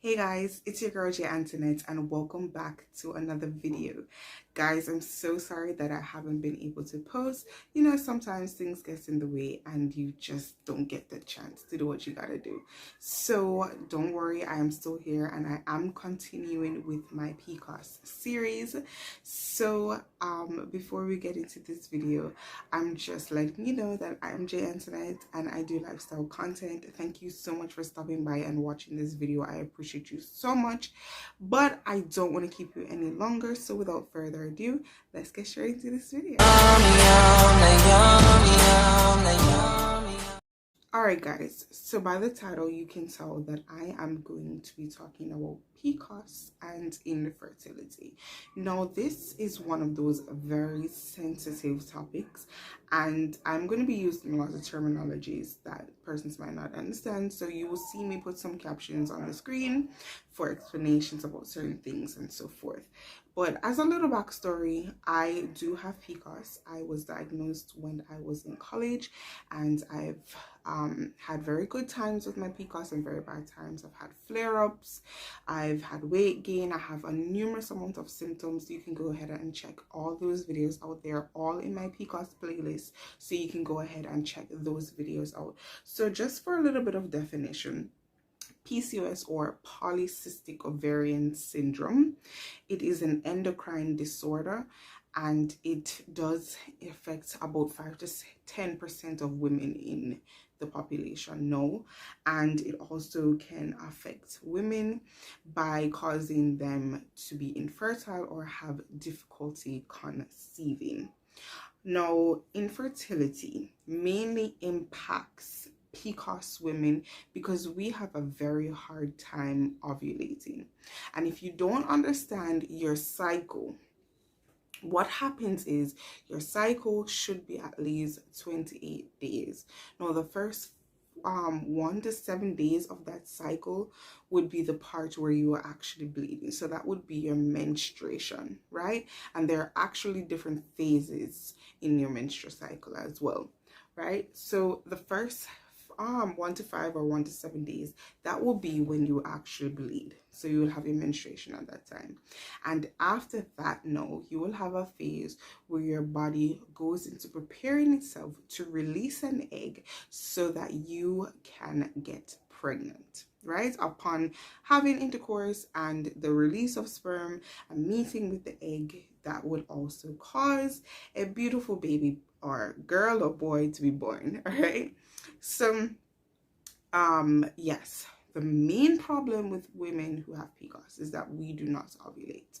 Hey guys, it's your girl Jay Antoinette and welcome back to another video. Guys, I'm so sorry that I haven't been able to post. You know, sometimes things get in the way and you just don't get the chance to do what you gotta do. So don't worry, I am still here and I am continuing with my PCOS series. So before we get into this video, I'm just letting you know that I am Jay Antoinette and I do lifestyle content. Thank you so much for stopping by and watching this video. I appreciate you so much, but I don't want to keep you any longer, so without further ado, let's get straight into this video. Alright guys, so by the title you can tell that I am going to be talking about PCOS and infertility. Now this is one of those very sensitive topics and I'm going to be using a lot of terminologies that persons might not understand, so you will see me put some captions on the screen for explanations about certain things and so forth. But as a little backstory, I do have PCOS. I was diagnosed when I was in college and I've had very good times with my PCOS and very bad times. I've had flare-ups, I've had weight gain, I have a numerous amount of symptoms. You can go ahead and check all those videos out there, all in my PCOS playlist, so you can go ahead and check those videos out. So just for a little bit of definition, PCOS or polycystic ovarian syndrome, it is an endocrine disorder and it does affect about 5 to 10% of women in the population now, and it also can affect women by causing them to be infertile or have difficulty conceiving. Now, infertility mainly impacts PCOS women because we have a very hard time ovulating. And if you don't understand your cycle, what happens is your cycle should be at least 28 days. Now, the first 1 to 7 days of that cycle would be the part where you are actually bleeding. So that would be your menstruation, right? And there are actually different phases in your menstrual cycle as well, right? So the first 1 to 5 or 1 to 7 days, that will be when you actually bleed. So you will have your menstruation at that time. And after that, no, you will have a phase where your body goes into preparing itself to release an egg so that you can get pregnant, right? Upon having intercourse and the release of sperm and meeting with the egg, that would also cause a beautiful baby or girl or boy to be born, all right? So yes, the main problem with women who have PCOS is that we do not ovulate.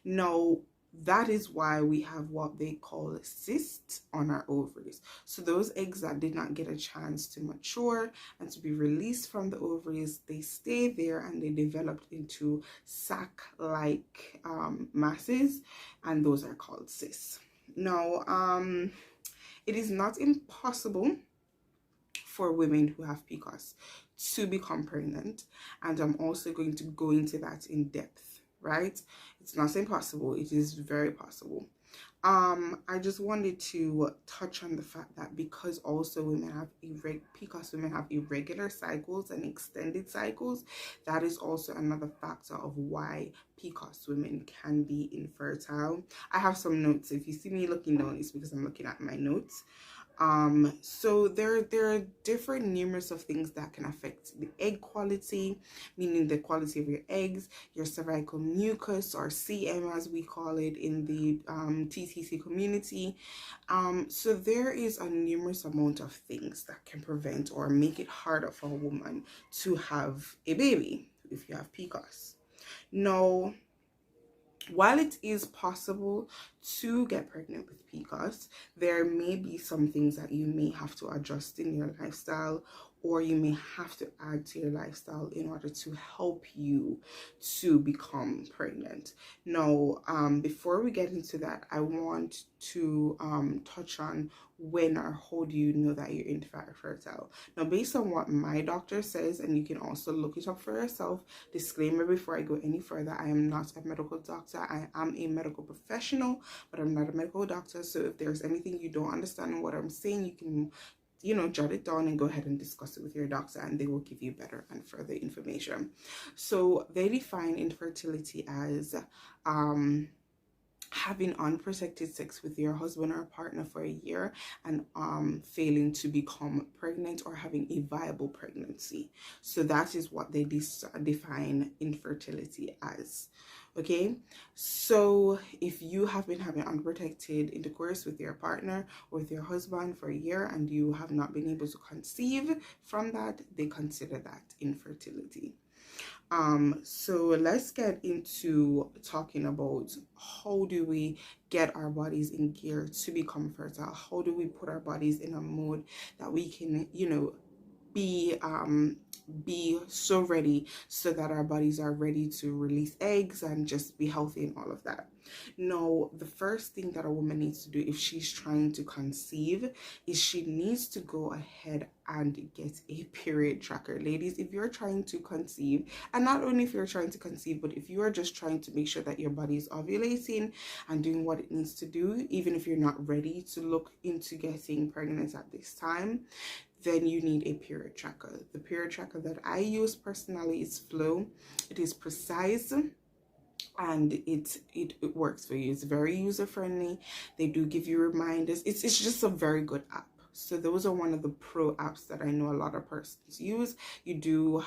Now, that is why we have what they call cysts on our ovaries. So those eggs that did not get a chance to mature and to be released from the ovaries, they stay there and they developed into sac-like masses, and those are called cysts. Now, it is not impossible for women who have PCOS to become pregnant, and I'm also going to go into that in depth, right? It's not impossible, it is very possible. I just wanted to touch on the fact that because also women have PCOS women have irregular cycles and extended cycles, that is also another factor of why PCOS women can be infertile. I have some notes. If you see me looking down, it's because I'm looking at my notes. So there are different numerous of things that can affect the egg quality, meaning the quality of your eggs, your cervical mucus, or CM as we call it in the TTC community. So there is a numerous amount of things that can prevent or make it harder for a woman to have a baby if you have PCOS. Now, while it is possible to get pregnant with PCOS, there may be some things that you may have to adjust in your lifestyle, or you may have to add to your lifestyle in order to help you to become pregnant. Now, before we get into that, I want to touch on when or how do you know that you're infertile. Now, based on what my doctor says, and you can also look it up for yourself, disclaimer before I go any further, I am not a medical doctor. I am a medical professional, but I'm not a medical doctor. So if there's anything you don't understand in what I'm saying, you can jot it down and go ahead and discuss it with your doctor, and they will give you better and further information. So they define infertility as having unprotected sex with your husband or partner for a year and failing to become pregnant or having a viable pregnancy. So that is what they define infertility as. Okay, so if you have been having unprotected intercourse with your partner or with your husband for a year and you have not been able to conceive from that, they consider that infertility. So let's get into talking about how do we get our bodies in gear to become fertile. How do we put our bodies in a mode that we can, be so ready so that our bodies are ready to release eggs and just be healthy and all of that. Now, the first thing that a woman needs to do if she's trying to conceive is she needs to go ahead and get a period tracker. Ladies, if you're trying to conceive, and not only if you're trying to conceive, but if you are just trying to make sure that your body is ovulating and doing what it needs to do, even if you're not ready to look into getting pregnant at this time, then you need a period tracker. The period tracker that I use personally is Flow. It is precise and it works for you. It's very user friendly. They do give you reminders. It's just a very good app. So those are one of the pro apps that I know a lot of persons use. You do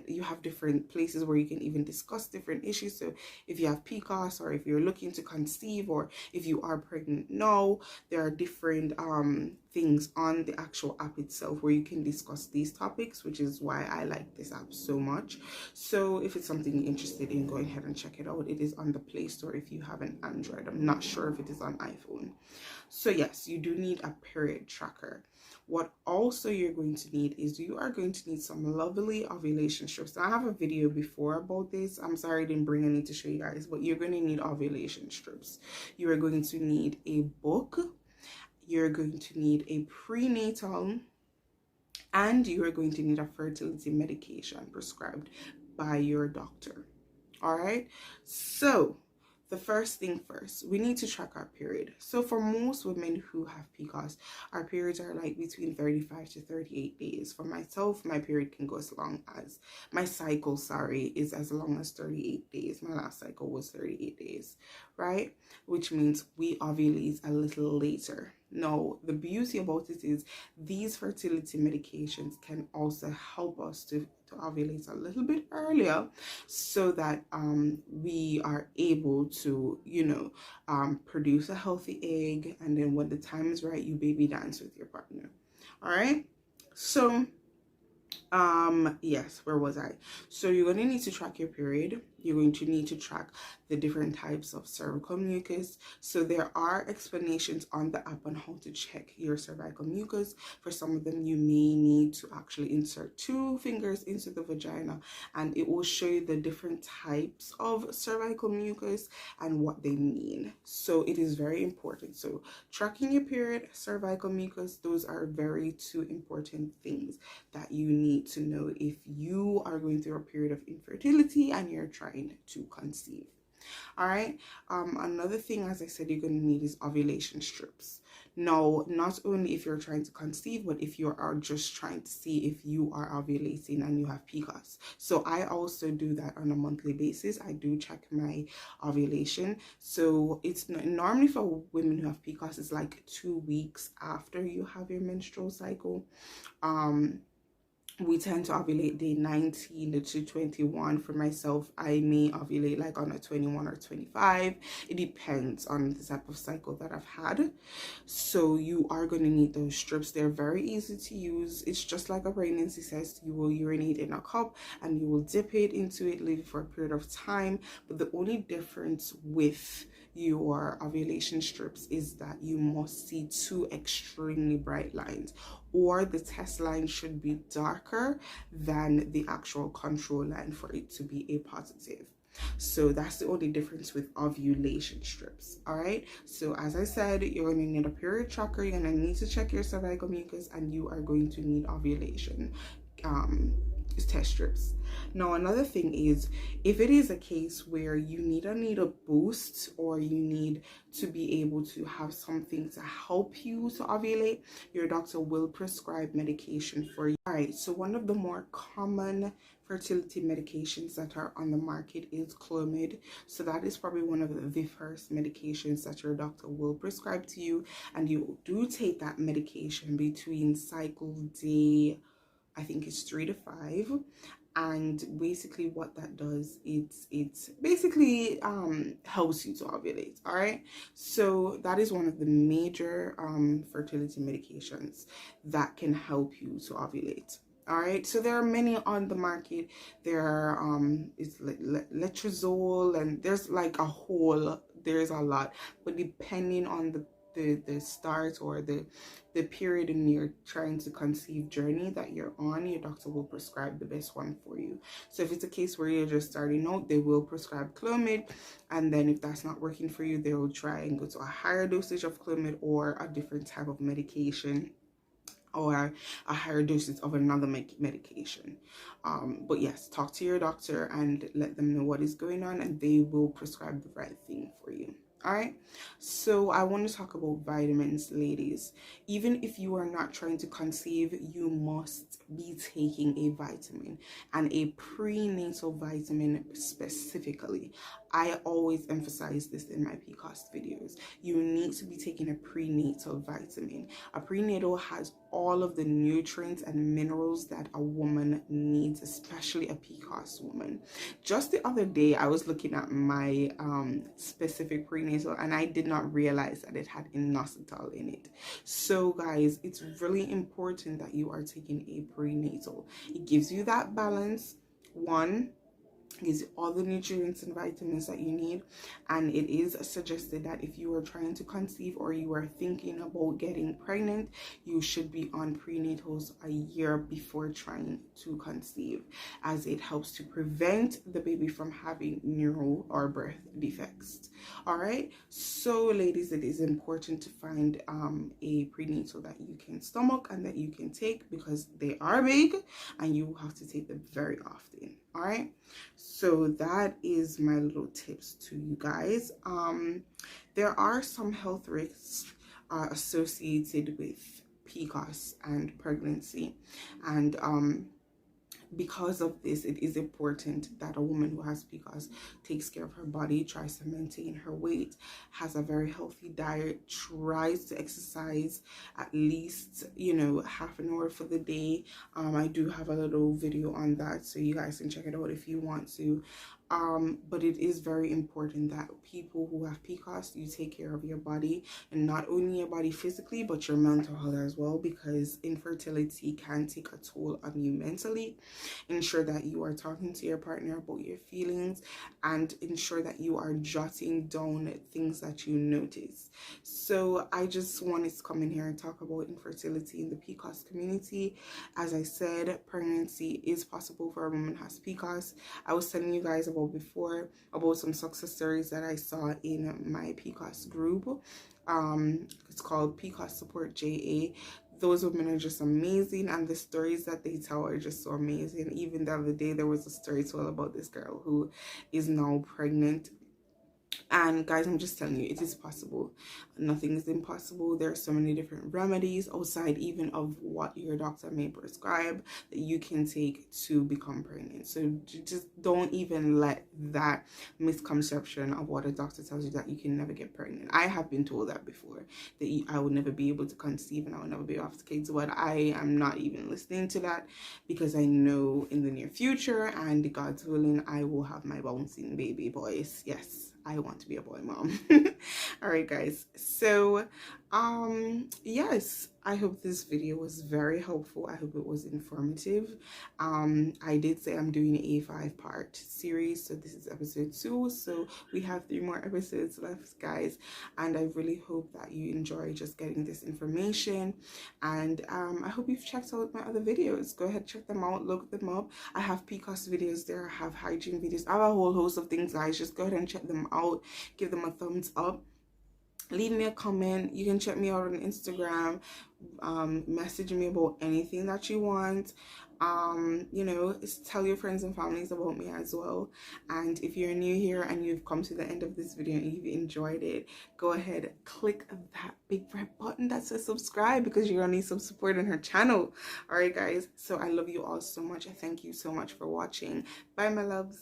you have different places where you can even discuss different issues. So if you have PCOS, or if you're looking to conceive, or if you are pregnant now, there are different things on the actual app itself where you can discuss these topics, which is why I like this app so much. So if it's something you're interested in, go ahead and check it out. It is on the Play Store if you have an Android. I'm not sure if it is on iPhone. So yes, you do need a period tracker. What also you're going to need is you are going to need some lovely ovulation strips. Now, I have a video before about this. I'm sorry I didn't bring any to show you guys, but you're going to need ovulation strips. You are going to need a book. You're going to need a prenatal, and you are going to need a fertility medication prescribed by your doctor. All right. So the first thing first, we need to track our period. So for most women who have PCOS, our periods are like between 35 to 38 days. For myself, my period can go as long as, my cycle, is as long as 38 days. My last cycle was 38 days, right? Which means we ovulate a little later. Now, the beauty about it is these fertility medications can also help us to ovulate a little bit earlier so that we are able to, produce a healthy egg. And then when the time is right, you baby dance with your partner. All right. So yes, where was I? So you're going to need to track your period. You're going to need to track the different types of cervical mucus. So there are explanations on the app on how to check your cervical mucus. For some of them, you may need to actually insert 2 fingers into the vagina, and it will show you the different types of cervical mucus and what they mean. So it is very important. So tracking your period, cervical mucus, those are very 2 important things that you need to know if you are going through a period of infertility and you're trying to conceive. All right. Another thing, as I said, you're going to need is ovulation strips. Now, not only if you're trying to conceive, but if you are just trying to see if you are ovulating and you have PCOS. So I also do that on a monthly basis. I do check my ovulation. So it's normally for women who have PCOS, it's like 2 weeks after you have your menstrual cycle. We tend to ovulate day 19 to 21. For myself, I may ovulate like on a 21 or 25. It depends on the type of cycle that I've had. So you are going to need those strips. They're very easy to use. It's just like a pregnancy test. You will urinate in a cup and you will dip it into it, leave it for a period of time. But the only difference with your ovulation strips is that you must see 2 extremely bright lines, or the test line should be darker than the actual control line for it to be a positive. So that's the only difference with ovulation strips. All right. So as I said, you're going to need a period tracker. You're going to need to check your cervical mucus, and you are going to need ovulation test strips. Now another thing is, if it is a case where you need a boost, or you need to be able to have something to help you to ovulate, your doctor will prescribe medication for you. All right, so one of the more common fertility medications that are on the market is Clomid. So that is probably one of the first medications that your doctor will prescribe to you, and you do take that medication between cycle day, I think it's 3 to 5. And basically what that does, it's basically helps you to ovulate. All right, so that is one of the major fertility medications that can help you to ovulate. All right, so there are many on the market. There are it's letrozole, and there's like there's a lot, but depending on the start or the period in your trying to conceive journey that you're on, your doctor will prescribe the best one for you. So if it's a case where you're just starting out, they will prescribe Clomid, and then if that's not working for you, they will try and go to a higher dosage of Clomid or a different type of medication, or a higher dosage of another medication. But yes, talk to your doctor and let them know what is going on, and they will prescribe the right thing for you. All right, so I want to talk about vitamins, ladies. Even if you are not trying to conceive, you must be taking a vitamin, and a prenatal vitamin specifically. I always emphasize this in my PCOS videos. You need to be taking a prenatal vitamin. A prenatal has all of the nutrients and minerals that a woman needs, especially a PCOS woman. Just the other day, I was looking at my specific prenatal, and I did not realize that it had inositol in it. So guys, it's really important that you are taking a prenatal. It gives you that balance. One, gives you all the nutrients and vitamins that you need, and it is suggested that if you are trying to conceive or you are thinking about getting pregnant, you should be on prenatals a year before trying to conceive, as it helps to prevent the baby from having neural or birth defects. All right, so ladies, it is important to find a prenatal that you can stomach and that you can take, because they are big and you have to take them very often. All right, so that is my little tips to you guys. There are some health risks associated with PCOS and pregnancy, and because of this, it is important that a woman who has PCOS takes care of her body, tries to maintain her weight, has a very healthy diet, tries to exercise at least, half an hour for the day. I do have a little video on that, so you guys can check it out if you want to. But it is very important that people who have PCOS, you take care of your body, and not only your body physically, but your mental health as well, because infertility can take a toll on you mentally. Ensure that you are talking to your partner about your feelings, and ensure that you are jotting down things that you notice. So I just wanted to come in here and talk about infertility in the PCOS community. As I said, pregnancy is possible for a woman who has PCOS. I was telling you guys before about some success stories that I saw in my PCOS group. It's called PCOS Support JA. Those women are just amazing, and the stories that they tell are just so amazing. Even the other day, there was a story told about this girl who is now pregnant. And guys, I'm just telling you, it is possible. Nothing is impossible. There are so many different remedies outside even of what your doctor may prescribe that you can take to become pregnant. So just don't even let that misconception of what a doctor tells you that you can never get pregnant. I have been told that before, that I would never be able to conceive and I would never be able to have kids. But I am not even listening to that, because I know in the near future, and God's willing, I will have my bouncing baby boys. Yes, I want to be a boy mom. All right, guys. So, yes, I hope this video was very helpful. I hope it was informative. I did say I'm doing a 5-part series, so this is episode 2. So we have 3 more episodes left, guys. And I really hope that you enjoy just getting this information. And I hope you've checked out my other videos. Go ahead, check them out, look them up. I have PCOS videos there. I have hygiene videos. I have a whole host of things, guys. Just go ahead and check them out. Give them a thumbs up. Leave me a comment. You can check me out on Instagram. Message me about anything that you want. you know, tell your friends and families about me as well. And if you're new here and you've come to the end of this video and you've enjoyed it, go ahead, click that big red button that says subscribe, because you're gonna need some support on her channel. All right guys, so I love you all so much. I thank you so much for watching. Bye my loves.